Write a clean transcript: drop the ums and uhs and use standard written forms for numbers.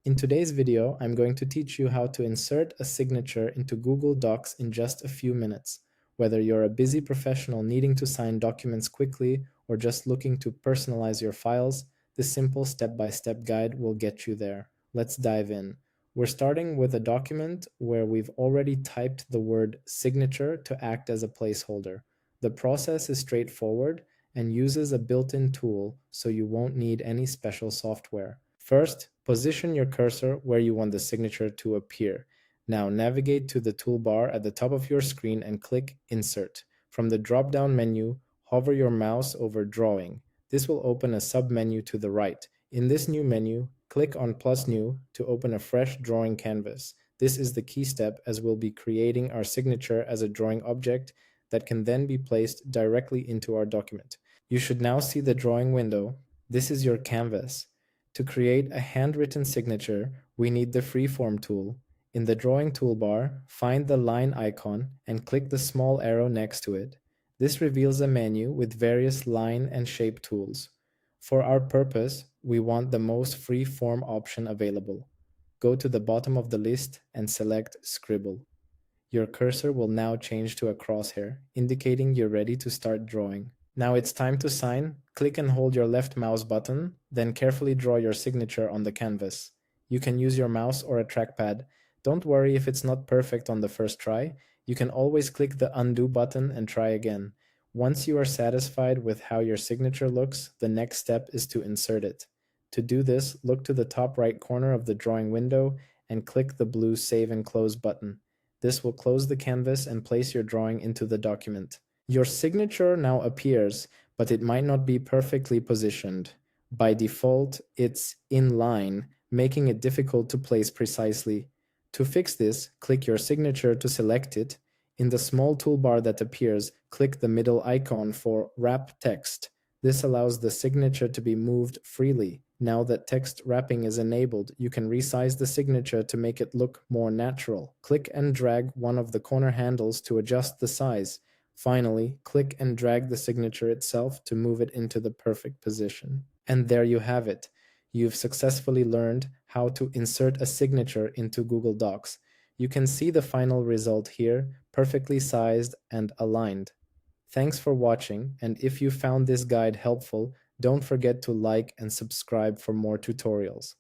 In today's video, I'm going to teach you how to insert a signature into Google Docs in just a few minutes. Whether you're a busy professional needing to sign documents quickly or just looking to personalize your files, this simple step-by-step guide will get you there. Let's dive in. We're starting with a document where we've already typed the word signature to act as a placeholder. The process is straightforward and uses a built-in tool, so you won't need any special software. First, position your cursor where you want the signature to appear. Now navigate to the toolbar at the top of your screen and click Insert. From the drop-down menu, hover your mouse over Drawing. This will open a submenu to the right. In this new menu, click on Plus New to open a fresh drawing canvas. This is the key step as we'll be creating our signature as a drawing object that can then be placed directly into our document. You should now see the drawing window. This is your canvas. To create a handwritten signature, we need the Freeform tool. In the drawing toolbar, find the line icon and click the small arrow next to it. This reveals a menu with various line and shape tools. For our purpose, we want the most free-form option available. Go to the bottom of the list and select Scribble. Your cursor will now change to a crosshair, indicating you're ready to start drawing. Now it's time to sign. Click and hold your left mouse button, then carefully draw your signature on the canvas. You can use your mouse or a trackpad. Don't worry if it's not perfect on the first try. You can always click the undo button and try again. Once you are satisfied with how your signature looks, the next step is to insert it. To do this, look to the top right corner of the drawing window and click the blue Save and Close button. This will close the canvas and place your drawing into the document. Your signature now appears, but it might not be perfectly positioned. By default, it's in line, making it difficult to place precisely. To fix this, click your signature to select it. In the small toolbar that appears, click the middle icon for Wrap Text. This allows the signature to be moved freely. Now that text wrapping is enabled, you can resize the signature to make it look more natural. Click and drag one of the corner handles to adjust the size. Finally, click and drag the signature itself to move it into the perfect position. And there you have it. You've successfully learned how to insert a signature into Google Docs. You can see the final result here, perfectly sized and aligned. Thanks for watching, and if you found this guide helpful, don't forget to like and subscribe for more tutorials.